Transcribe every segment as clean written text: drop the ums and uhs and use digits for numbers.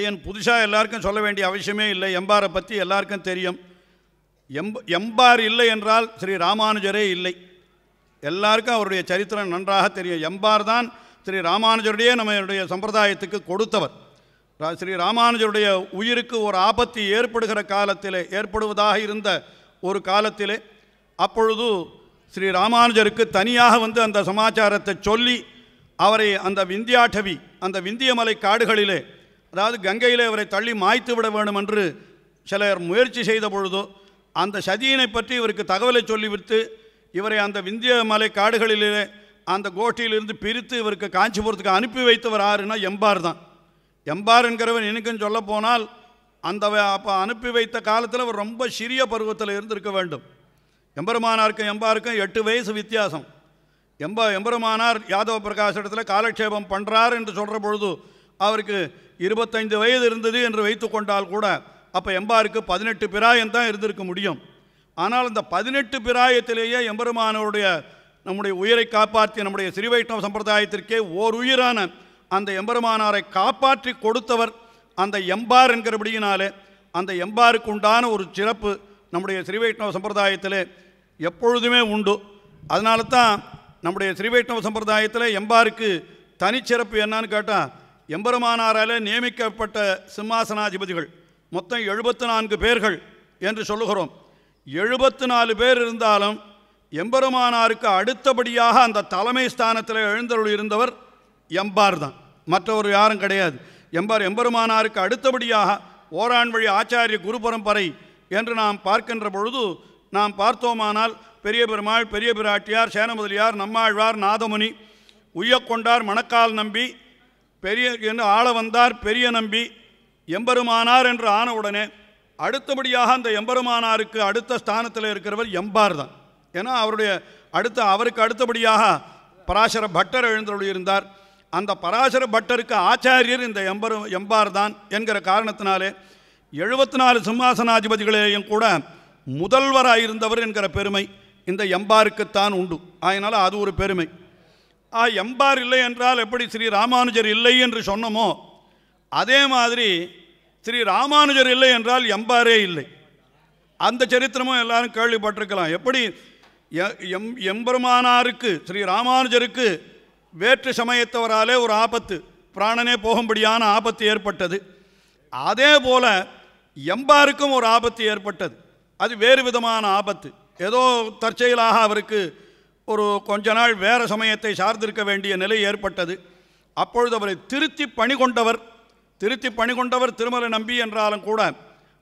அடியன் புதுசாக எல்லாருக்கும் சொல்ல வேண்டிய அவசியமே இல்லை. எம்பாரை பற்றி எல்லாருக்கும் தெரியும். எம்பார் இல்லை என்றால் ஸ்ரீ ராமானுஜரே இல்லை. எல்லாருக்கும் அவருடைய சரித்திரம் நன்றாக தெரியும். எம்பார் தான் ஸ்ரீ ராமானுஜருடைய நம்முடைய சம்பிரதாயத்துக்கு கொடுத்தவர். ஸ்ரீ ராமானுஜருடைய உயிருக்கு ஒரு ஆபத்து ஏற்படுகிற காலத்திலே, ஏற்படுவதாக இருந்த ஒரு காலத்திலே, அப்பொழுது ஸ்ரீ ராமானுஜருக்கு தனியாக வந்து அந்த சமாச்சாரத்தை சொல்லி அவரை அந்த விந்தியாட்டவி, அந்த விந்தியமலை காடுகளிலே, அதாவது கங்கையிலே அவரை தள்ளி மாய்த்து விட வேண்டும் என்று சிலர் முயற்சி செய்த பொழுதோ அந்த சதியினை பற்றி இவருக்கு தகவலை சொல்லிவிட்டு இவரை அந்த விந்தியமலை காடுகளிலே அந்த கோஷ்டியிலிருந்து பிரித்து இவருக்கு காஞ்சிபுரத்துக்கு அனுப்பி வைத்தவர் யாருன்னா எம்பார் தான். எம்பார் என்கிறவர் எனக்கும் சொல்ல போனால் அந்த அப்போ அனுப்பி வைத்த காலத்தில் அவர் ரொம்ப சிறிய பருவத்தில் இருந்திருக்க வேண்டும். எம்பெருமானாருக்கும் எம்பாருக்கும் 8 வயசு வித்தியாசம். எம்பெருமானார் யாதவ பிரகாஷ் இடத்துல காலக்ஷேபம் பண்ணுறார் என்று சொல்கிற பொழுது அவருக்கு 25 வயது இருந்தது என்று வைத்து கொண்டால் கூட அப்போ எம்பாருக்கு 18 பிராயம் தான் இருந்திருக்க முடியும். ஆனால் அந்த 18 பிராயத்திலேயே எம்பெருமானோருடைய நம்முடைய உயிரை காப்பாற்றி நம்முடைய ஸ்ரீ வைஷ்ணவ சம்பிரதாயத்திற்கே ஓர் உயிரான அந்த எம்பெருமானாரை காப்பாற்றி கொடுத்தவர் அந்த எம்பார் என்கிறபடியினாலே அந்த எம்பாருக்கு உண்டான ஒரு சிறப்பு நம்முடைய ஸ்ரீ வைஷ்ணவ சம்பிரதாயத்தில் எப்பொழுதுமே உண்டு. அதனால தான் நம்முடைய ஸ்ரீ வைஷ்ணவ சம்பிரதாயத்தில் எம்பாருக்கு தனிச்சிறப்பு என்னன்னு கேட்டால், எம்பெருமானாரால் நியமிக்கப்பட்ட சிம்மாசனாதிபதிகள் மொத்தம் 74 பேர்கள் என்று சொல்லுகிறோம். 74 பேர் இருந்தாலும் எம்பெருமானாருக்கு அடுத்தபடியாக அந்த தலைமை ஸ்தானத்தில் எழுந்தருள் இருந்தவர் எம்பார் தான், மற்றவர் யாரும் கிடையாது. எம்பெருமானாருக்கு அடுத்தபடியாக ஓரான் வழி ஆச்சாரிய குரு பரம்பரை என்று நாம் பார்க்கின்ற பொழுது நாம் பார்த்தோமானால் பெரிய பெருமாள், பெரிய பிராட்டியார், சேனமுதலியார், நம்மாழ்வார், நாதமுனி, உய்யக்கொண்டார், மணக்கால் நம்பி, பெரிய என்று ஆள வந்தார், பெரிய நம்பி, எம்பெருமானார் என்று ஆனவுடனே அடுத்தபடியாக அந்த எம்பெருமானாருக்கு அடுத்த ஸ்தானத்தில் இருக்கிறவர் எம்பார் தான். ஏன்னா அவருக்கு அடுத்தபடியாக பராசர பட்டர் எழுந்தருள் இருந்தார். அந்த பராசர பட்டருக்கு ஆச்சாரியர் இந்த எம்பார் தான் என்கிற காரணத்தினாலே 74 சிம்மாசனாதிபதிகளையும் கூட முதல்வராயிருந்தவர் என்கிற பெருமை இந்த எம்பாருக்குத்தான் உண்டு. அதனால் அது ஒரு பெருமை. எம்பார் இல்லை என்றால் எப்படி ஸ்ரீ ராமானுஜர் இல்லை என்று சொன்னோமோ அதே மாதிரி ஸ்ரீ ராமானுஜர் இல்லை என்றால் எம்பாரே இல்லை. அந்த சரித்திரமும் எல்லாரும் கேள்விப்பட்டிருக்கலாம். எப்படி எம்பெருமானாருக்கு ஸ்ரீ ராமானுஜருக்கு வேற்று சமயத்தவராலே ஒரு ஆபத்து, பிராணனே போகும்படியான ஆபத்து ஏற்பட்டது, அதே போல எம்பாருக்கும் ஒரு ஆபத்து ஏற்பட்டது. அது வேறு விதமான ஆபத்து. ஏதோ தற்செயலாக அவருக்கு ஒரு கொஞ்ச நாள் வேறு சமயத்தை சார்ந்திருக்க வேண்டிய நிலை ஏற்பட்டது. அப்பொழுது அவரை திருத்தி பணி கொண்டவர் திருமல நம்பி என்றாலும் கூட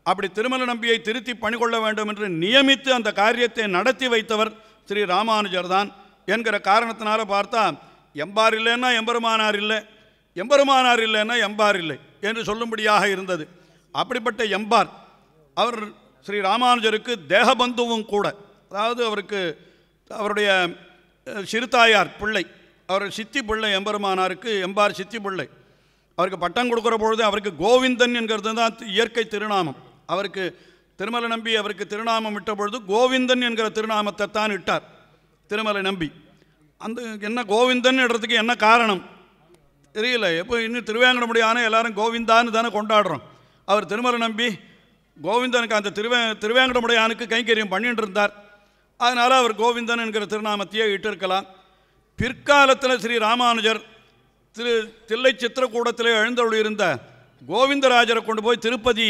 அப்படி திருமல நம்பியை திருத்தி பணி கொள்ள வேண்டும் என்று நியமித்து அந்த காரியத்தை நடத்தி வைத்தவர் ஸ்ரீ ராமானுஜர் தான் என்கிற காரணத்தினால பார்த்தா எம்பார் இல்லைன்னா எம்பெருமானார் இல்லை, எம்பெருமானார் இல்லைன்னா எம்பார் இல்லை என்று சொல்லும்படியாக இருந்தது. அப்படிப்பட்ட எம்பார் அவர் ஸ்ரீ ராமானுஜருக்கு தேகபந்துவும் கூட. அதாவது அவருடைய சிறுதாயார் பிள்ளை, அவர் சித்தி பிள்ளை, எம்பெருமானாருக்கு எம்பார் சித்தி பிள்ளை. அவருக்கு பட்டம் கொடுக்குற பொழுது அவருக்கு கோவிந்தன் என்கிறது தான் இயற்கை திருநாமம். அவருக்கு திருமல நம்பி அவருக்கு திருநாமம் இட்ட பொழுது கோவிந்தன் என்கிற திருநாமத்தை தான் இட்டார் திருமல நம்பி. அந்த என்ன கோவிந்தன் இடத்துக்கு என்ன காரணம் தெரியல. எப்போ இன்னும் திருவேங்கடமுடியான எல்லாரும் கோவிந்தான்னு தானே கொண்டாடுறோம். அவர் திருமல நம்பி கோவிந்தனுக்கு அந்த திருவேங்கடமுடையானுக்கு கைங்கரியம் பண்ணிட்டு இருந்தார். அதனால் அவர் கோவிந்தன் என்கிற திருநாமத்தையே இட்டிருக்கலாம். பிற்காலத்தில் ஸ்ரீ ராமானுஜர் தில்லை சித்திரக்கூடத்தில் எழுந்தருள் இருந்த கோவிந்தராஜரை கொண்டு போய் திருப்பதி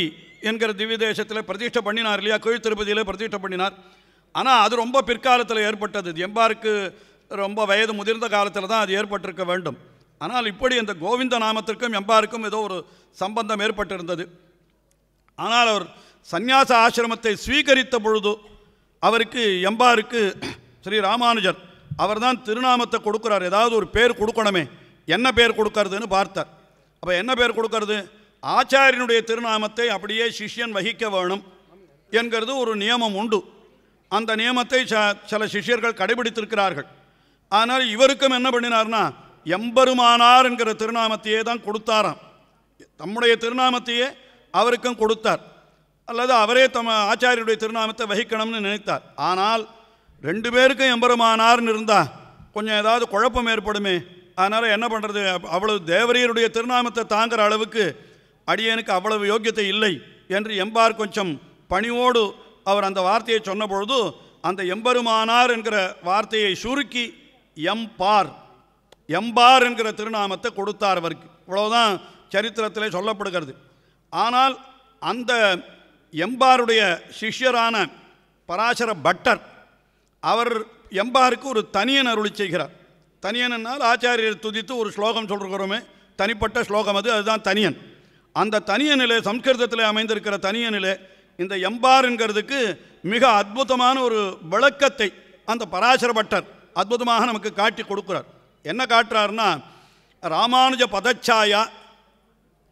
என்கிற திவ்ய தேசத்தில் பிரதிஷ்டை பண்ணினார் இல்லையா, கீழ் திருப்பதியில் பிரதிஷ்டை பண்ணினார். ஆனால் அது ரொம்ப பிற்காலத்தில் ஏற்பட்டது. எம்பாருக்கு ரொம்ப வயது முதிர்ந்த காலத்தில் தான் அது ஏற்பட்டிருக்க வேண்டும். ஆனால் இப்படி அந்த கோவிந்த நாமத்திற்கும் எம்பாருக்கும் ஏதோ ஒரு சம்பந்தம் ஏற்பட்டிருந்தது. ஆனால் அவர் சந்நியாச ஆசிரமத்தை ஸ்வீகரித்த பொழுது அவருக்கு எம்பாருக்கு ஸ்ரீ ராமானுஜர் அவர் தான் திருநாமத்தை கொடுக்குறார். ஏதாவது ஒரு பேர் கொடுக்கணுமே, என்ன பேர் கொடுக்கறதுன்னு பார்த்தார். அப்போ என்ன பேர் கொடுக்கறது? ஆச்சாரியனுடைய திருநாமத்தை அப்படியே சிஷ்யன் வகிக்க வேணும் என்கிறது ஒரு நியமம் உண்டு. அந்த நியமத்தை சில சிஷ்யர்கள் கடைபிடித்திருக்கிறார்கள். ஆனால் இவருக்கும் என்ன பண்ணினார்னா எம்பெருமானார் என்கிற திருநாமத்தையே தான் கொடுத்தாராம். தம்முடைய திருநாமத்தையே அவருக்கும் கொடுத்தார். அல்லது அவரே ஆச்சாரியனுடைய திருநாமத்தை வகிக்கணும்னு நினைத்தார். ஆனால் 2 பேருக்கும் எம்பெருமானார்னு இருந்தால் கொஞ்சம் ஏதாவது குழப்பம் ஏற்படுமே. அதனால் என்ன பண்ணுறது, அவ்வளவு தேவரீருடைய திருநாமத்தை தாங்குகிற அளவுக்கு அடியனுக்கு அவ்வளவு யோக்கியத்தை இல்லை என்று எம்பார் கொஞ்சம் பணிவோடு அவர் அந்த வார்த்தையை சொன்ன பொழுது அந்த எம்பெருமானார் என்கிற வார்த்தையை சுருக்கி எம்பார் எம்பார் என்கிற திருநாமத்தை கொடுத்தார் அவருக்கு. இவ்வளவுதான் சரித்திரத்திலே சொல்லப்படுகிறது. ஆனால் அந்த எம்பாருடைய சிஷ்யரான பராசர பட்டர் அவர் எம்பாருக்கு ஒரு தனியன் அருளி செய்கிறார். தனியன் என்னால் ஆச்சாரியரை துதித்து ஒரு ஸ்லோகம் சொல்கிறோமே, தனிப்பட்ட ஸ்லோகம் அதுதான் தனியன். அந்த தனியனிலே சம்ஸ்கிருதத்தில் அமைந்திருக்கிற தனியனிலே இந்த எம்பார் என்கிறதுக்கு மிக அற்புதமான ஒரு விளக்கத்தை அந்த பராசர பட்டர் அற்புதமாக நமக்கு காட்டி கொடுக்கிறார். என்ன காட்டுறாருன்னா, ராமானுஜ பதச்சாயா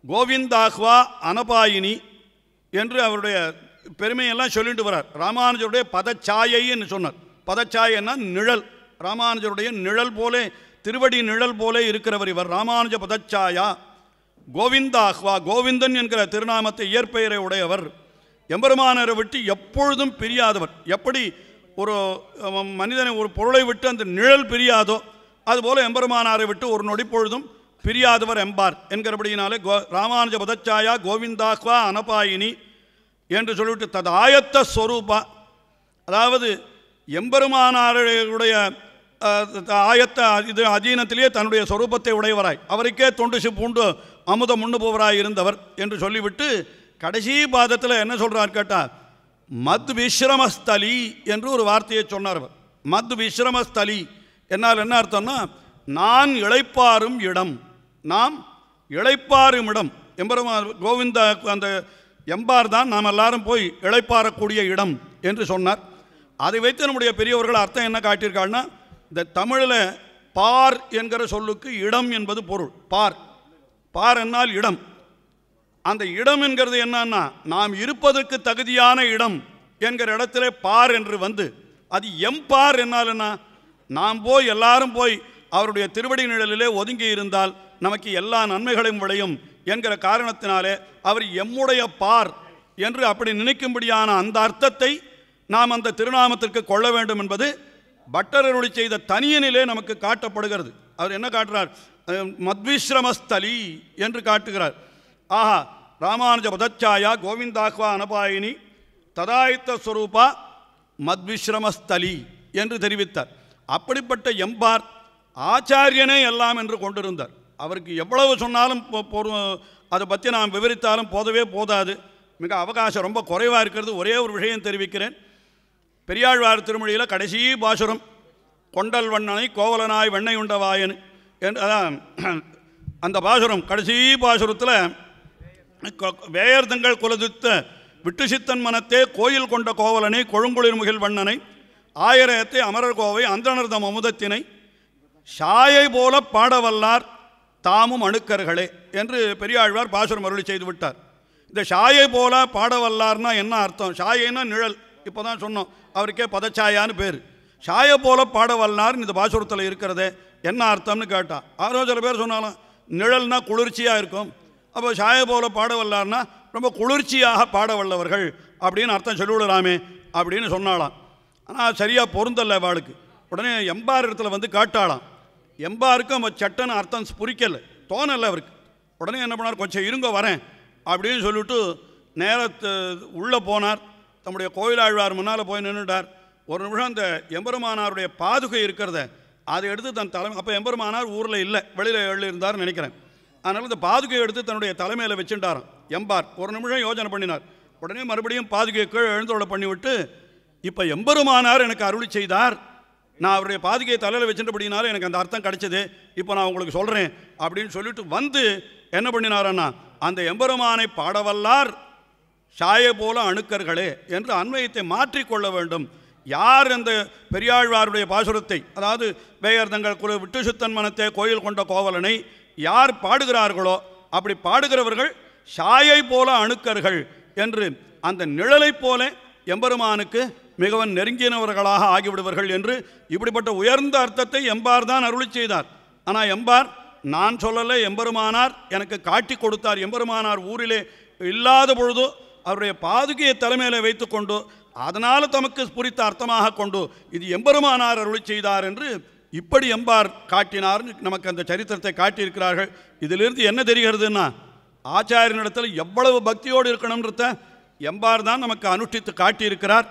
கோவிந்தாஹ்வா அனபாயினி என்று அவருடைய பெருமையெல்லாம் சொல்லிட்டு வரார். ராமானுஜருடைய பதச்சாயைன்னு சொன்னார். பதச்சாயன்னா நிழல், ராமானுஜருடைய நிழல் போலே, திருவடி நிழல் போலே இருக்கிறவர் இவர். ராமானுஜ பதச்சாயா கோவிந்தாஹ்வா, கோவிந்தன் என்கிற திருநாமத்தை இயற்பெயரை உடையவர். எம்பெருமானரை விட்டு எப்பொழுதும் பிரியாதவர். எப்படி ஒரு மனிதனை ஒரு பொருளை விட்டு அந்த நிழல் பிரியாதோ அதுபோல் எம்பெருமானாரை விட்டு ஒரு நொடி பொழுதும் பிரியாதவர் எம்பார் என்கிறபடியினாலே ராமானுஜ பதச்சாயா கோவிந்தாஹ்வா அனபாயினி என்று சொல்லிவிட்டு தது ஆயத்த ஸ்வரூபா, அதாவது எம்பெருமானாருடைய ஆயத்த இது அதீனத்திலேயே தன்னுடைய சொரூபத்தை உடையவராய் அவருக்கே தொண்டு பூண்டு அமுதம் உண்ணு போவராய் இருந்தவர் என்று சொல்லிவிட்டு கடைசி பாதத்தில் என்ன சொல்கிறார் கேட்டால், மத் விஸ்ரமஸ்தலி என்று ஒரு வார்த்தையை சொன்னார் அவர். மத் விஸ்ரமஸ்தலி என்னால் என்ன அர்த்தம்னா, நான் இளைப்பாறும் இடம், நாம் இளைப்பாறும் இடம். எம்பெருமான் கோவிந்த அந்த எம்பார் தான் நாம் எல்லாரும் போய் இளைப்பாறக்கூடிய இடம் என்று சொன்னார். அதை வைத்து நம்முடைய பெரியவர்கள் அர்த்தம் என்ன காட்டியிருக்காள்னா, இந்த தமிழில் பார் என்கிற சொல்லுக்கு இடம் என்பது பொருள். பார், பார் என்னால் இடம். அந்த இடம் என்கிறது என்னன்னா, நாம் இருப்பதற்கு தகுதியான இடம் என்கிற இடத்திலே பார் என்று வந்து, அது எம்பார் என்னால் என்ன, நாம் போய் எல்லாரும் போய் அவருடைய திருவடி நிழலிலே ஒதுங்கி இருந்தால் நமக்கு எல்லா நன்மைகளையும் விளையும் என்கிற காரணத்தினாலே அவர் எம்முடைய பார் என்று அப்படி நினைக்கும்படியான அந்த அர்த்தத்தை நாம் அந்த திருநாமத்திற்கு கொள்ள வேண்டும் என்பது பட்டரருளி செய்த தனியனிலே நமக்கு காட்டப்படுகிறது. அவர் என்ன காட்டுறார், மத்விஸ்ரமஸ்தலி என்று காட்டுகிறார். ஆஹா, ராமானுஜ பதச்சாயா கோவிந்தாஹ்வா அனபாயினி ததாயுத்த ஸ்வரூபா மத்விஸ்ரமஸ்தலி என்று தெரிவித்தார். அப்படிப்பட்ட எம்பார் ஆச்சாரியனே எல்லாம் என்று கொண்டிருந்தார். அவருக்கு எவ்வளவு சொன்னாலும் அதை பற்றி நாம் விவரித்தாலும் போதவே போதாது. மிக அவகாசம் ரொம்ப குறைவாக இருக்கிறது. ஒரே ஒரு விஷயம் தெரிவிக்கிறேன். பெரியாழ்வார் திருமொழியில் கடைசி பாசுரம், கொண்டல் வண்ணனை கோவலனாய் வெண்ணை உண்டவாயன் என்று, அதான் அந்த பாசுரம் கடைசி பாசுரத்தில் வேயர்தங்கள் குலதுத்த விட்டுசித்தன் மனத்தே கோயில் கொண்ட கோவலனை கொழுங்குளிர் முகில் வண்ணனை ஆயிரத்தை அமரர் கோவை அந்தணர்தம் அமுதத்தினை சாயை போல பாடவல்லார் தாமும் அணுக்கர்களே என்று பெரியாழ்வார் பாசுரம் அருளி செய்து விட்டார். இந்த சாயை போல பாடவல்லார்னா என்ன அர்த்தம்? சாயைனா நிழல், இப்போ தான் சொன்னோம், அவருக்கே பதச்சாயான்னு பேர். சாயை போல பாடவல்லார் இந்த பாசுரத்தில் இருக்கிறதே என்ன அர்த்தம்னு கேட்டால், ஆரோ சில பேர் சொன்னாலும் நிழல்னா குளிர்ச்சியாக இருக்கும், அப்போ சாயை போல பாடவல்லார்னா ரொம்ப குளிர்ச்சியாக பாடவல்லவர்கள் அப்படின்னு அர்த்தம் சொல்லிவிடலாமே அப்படின்னு சொன்னாலாம். ஆனால் சரியாக பொருந்தல்ல அவளுக்கு. உடனே எம்பார் இடத்துல வந்து காட்டாளாம். எம்பாருக்கும் அவன் சட்டன்னு அர்த்தம் புரிக்கலை, தோணலை அவருக்கு. உடனே என்ன பண்ணார், கொஞ்சம் இருங்க வரேன் அப்படின்னு சொல்லிவிட்டு நேரத்து உள்ளே போனார். தம்முடைய கோயிலாழ்வார் முன்னால் போய் நின்றுட்டார். ஒரு நிமிஷம் அந்த எம்பெருமானாருடைய பாதுகை இருக்கிறத அதை எடுத்து தன் தலைமை, அப்போ எம்பெருமானார் ஊரில் இல்லை, வெளியில் எழுதியிருந்தார்னு நினைக்கிறேன். அதனால் இந்த பாதுகையை எடுத்து தன்னுடைய தலைமையில் வச்சுட்டாராம் எம்பார். ஒரு நிமிஷம் யோசனை பண்ணினார். உடனே மறுபடியும் பாதுகையை கீழே எழுந்தோட பண்ணிவிட்டு, இப்போ எம்பெருமானார் எனக்கு அருளி செய்தார், நான் அவருடைய பாதுகையை தலையில் வச்சுட்டபடினால எனக்கு அந்த அர்த்தம் கிடைச்சது, இப்போ நான் உங்களுக்கு சொல்கிறேன் அப்படின்னு சொல்லிட்டு வந்து என்ன பண்ணினாரன்னா, அந்த எம்பெருமானை பாடவல்லார் சாயை போல அணுக்கர்களே என்று அன்வயத்தை மாற்றிக்கொள்ள வேண்டும். யார் அந்த பெரியாழ்வாருடைய பாசுரத்தை, அதாவது வேயர்தங்கள் குல விட்டுசுத்தன் மனத்தே கோயில் கொண்ட கோவலனை யார் பாடுகிறார்களோ அப்படி பாடுகிறவர்கள் சாயை போல அணுக்கர்கள் என்று அந்த நிழலைப் போல எம்பெருமானுக்கு மிகவும் நெருங்கினவர்களாக ஆகிவிடுவார்கள் என்று இப்படிப்பட்ட உயர்ந்த அர்த்தத்தை எம்பார் தான் அருளி செய்தார். ஆனால் எம்பார் நான் சொல்லலை, எம்பெருமானார் எனக்கு காட்டி கொடுத்தார். எம்பெருமானார் ஊரிலே இல்லாத பொழுது அவருடைய பாதுகையை தலைமையில் வைத்து கொண்டு அதனால் தமக்கு புரித்த அர்த்தமாக கொண்டு இது எம்பெருமானார் அருளி செய்தார் என்று இப்படி எம்பார் காட்டினார். நமக்கு அந்த சரித்திரத்தை காட்டியிருக்கிறார்கள். இதிலிருந்து என்ன தெரிகிறதுன்னா, ஆச்சாரியனிடத்தில் எவ்வளவு பக்தியோடு இருக்கணும்ன்றத எம்பார் தான் நமக்கு அனுஷ்டித்து காட்டியிருக்கிறார்.